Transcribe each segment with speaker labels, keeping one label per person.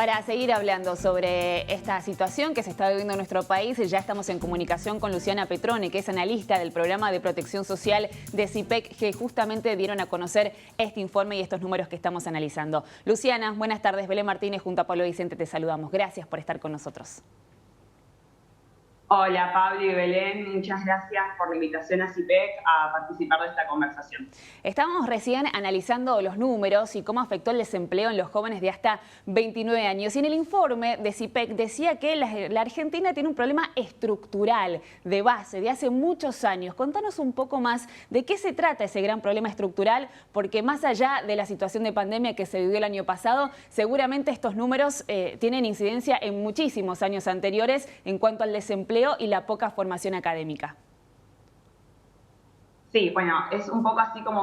Speaker 1: Para seguir hablando sobre esta situación que se está viviendo en nuestro país, ya estamos en comunicación con Luciana Petrone, que es analista del programa de protección social de CIPEC, que justamente dieron a conocer este informe y estos números que estamos analizando. Luciana, buenas tardes. Belén Martínez junto a Pablo Vicente te saludamos. Gracias por estar con nosotros.
Speaker 2: Hola Pablo y Belén, muchas gracias por la invitación a CIPEC a participar de esta conversación.
Speaker 1: Estábamos recién analizando los números y cómo afectó el desempleo en los jóvenes de hasta 29 años. Y en el informe de CIPEC decía que la Argentina tiene un problema estructural, de base, de hace muchos años. Contanos un poco más de qué se trata ese gran problema estructural, porque más allá de la situación de pandemia que se vivió el año pasado, seguramente estos números tienen incidencia en muchísimos años anteriores en cuanto al desempleo y la poca formación académica.
Speaker 2: Sí, bueno, es un poco así como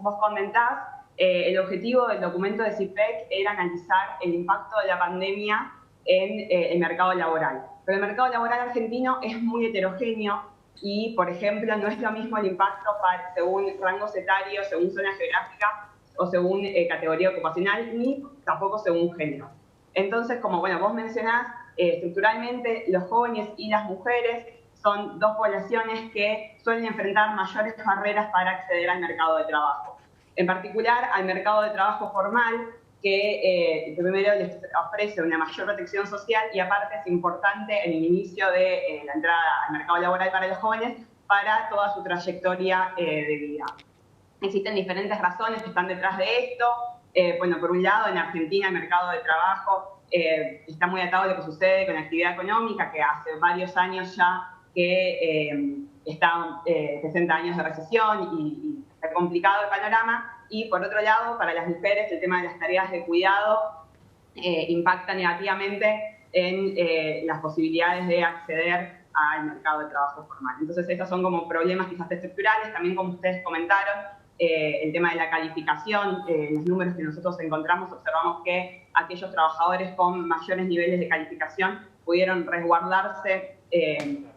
Speaker 2: vos comentás. El objetivo del documento de CIPEC era analizar el impacto de la pandemia en el mercado laboral. Pero el mercado laboral argentino es muy heterogéneo y, por ejemplo, no es lo mismo el impacto según rangos etarios, según zona geográfica o según categoría ocupacional, ni tampoco según género. Entonces, como vos mencionás, estructuralmente los jóvenes y las mujeres son dos poblaciones que suelen enfrentar mayores barreras para acceder al mercado de trabajo. En particular, al mercado de trabajo formal, que primero les ofrece una mayor protección social y aparte es importante en el inicio de la entrada al mercado laboral para los jóvenes para toda su trayectoria de vida. Existen diferentes razones que están detrás de esto. Bueno, por un lado, en Argentina el mercado de trabajo está muy atado a lo que sucede con la actividad económica, que hace varios años ya que está 60 años de recesión y está complicado el panorama. Y por otro lado, para las mujeres el tema de las tareas de cuidado impacta negativamente en las posibilidades de acceder al mercado de trabajo formal. Entonces estos son como problemas quizás estructurales, también como ustedes comentaron, el tema de la calificación, los números que nosotros encontramos, observamos que aquellos trabajadores con mayores niveles de calificación pudieron resguardarse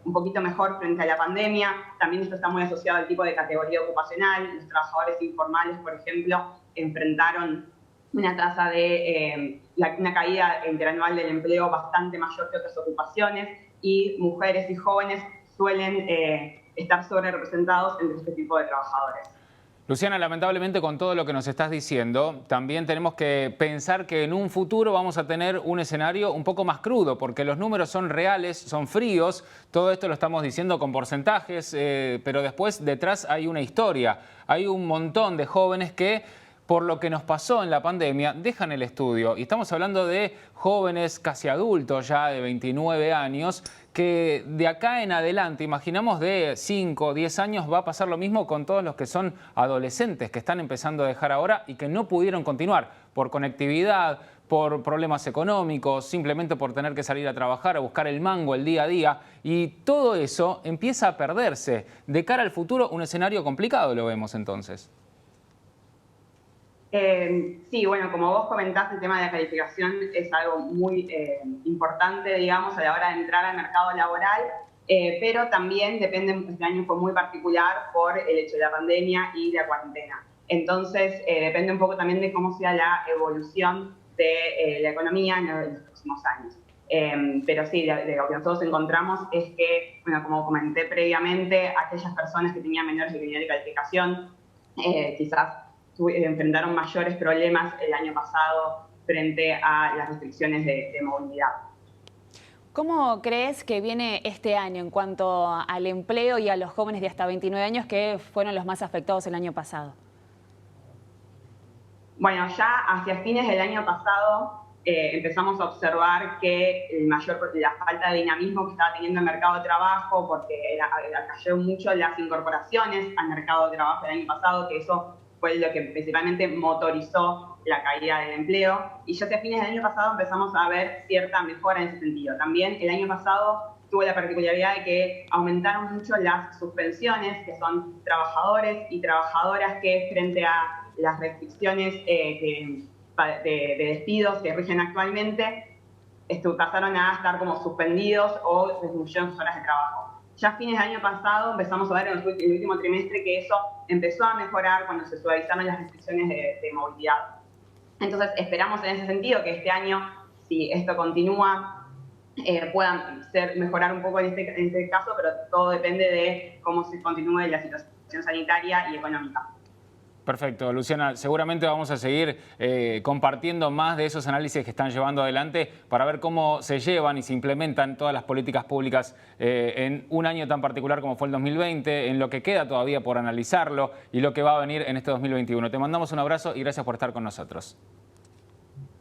Speaker 2: un poquito mejor frente a la pandemia. También esto está muy asociado al tipo de categoría ocupacional. Los trabajadores informales, por ejemplo, enfrentaron una tasa de una caída interanual del empleo bastante mayor que otras ocupaciones, y mujeres y jóvenes suelen estar sobre representados entre este tipo de trabajadores.
Speaker 3: Luciana, lamentablemente con todo lo que nos estás diciendo, también tenemos que pensar que en un futuro vamos a tener un escenario un poco más crudo, porque los números son reales, son fríos, todo esto lo estamos diciendo con porcentajes, pero después detrás hay una historia, hay un montón de jóvenes que, por lo que nos pasó en la pandemia, dejan el estudio. Y estamos hablando de jóvenes casi adultos ya de 29 años, que de acá en adelante, imaginamos de 5 o 10 años, va a pasar lo mismo con todos los que son adolescentes, que están empezando a dejar ahora y que no pudieron continuar por conectividad, por problemas económicos, simplemente por tener que salir a trabajar, a buscar el mango el día a día. Y todo eso empieza a perderse. De cara al futuro, un escenario complicado lo vemos entonces.
Speaker 2: Sí, bueno, como vos comentaste, el tema de la calificación es algo muy importante, digamos, a la hora de entrar al mercado laboral, pero también depende, este año fue muy particular por el hecho de la pandemia y la cuarentena. Entonces, depende un poco también de cómo sea la evolución de la economía en los próximos años. Pero sí, lo que nosotros encontramos es que, bueno, como comenté previamente, aquellas personas que tenían menores niveles de calificación, quizás enfrentaron mayores problemas el año pasado frente a las restricciones de movilidad.
Speaker 1: ¿Cómo crees que viene este año en cuanto al empleo y a los jóvenes de hasta 29 años que fueron los más afectados el año pasado?
Speaker 2: Bueno, ya hacia fines del año pasado empezamos a observar que la falta de dinamismo que estaba teniendo el mercado de trabajo, porque cayó mucho las incorporaciones al mercado de trabajo el año pasado, que eso fue lo que principalmente motorizó la caída del empleo. Y ya hacia fines del año pasado empezamos a ver cierta mejora en ese sentido. También el año pasado tuvo la particularidad de que aumentaron mucho las suspensiones, que son trabajadores y trabajadoras que frente a las restricciones de despidos que rigen actualmente, pasaron a estar como suspendidos o disminuyeron sus horas de trabajo. Ya a fines del año pasado empezamos a ver en el último trimestre que eso empezó a mejorar cuando se suavizaron las restricciones de movilidad. Entonces esperamos en ese sentido que este año si esto continúa, puedan mejorar un poco en este caso, pero todo depende de cómo se continúe la situación sanitaria y económica.
Speaker 3: Perfecto, Luciana. Seguramente vamos a seguir compartiendo más de esos análisis que están llevando adelante para ver cómo se llevan y se implementan todas las políticas públicas en un año tan particular como fue el 2020, en lo que queda todavía por analizarlo y lo que va a venir en este 2021. Te mandamos un abrazo y gracias por estar con nosotros.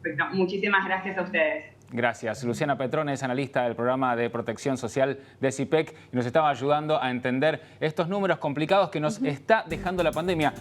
Speaker 2: Perfecto. Muchísimas gracias a ustedes.
Speaker 3: Gracias. Luciana Petrone es analista del programa de protección social de CIPEC y nos estaba ayudando a entender estos números complicados que nos está dejando la pandemia.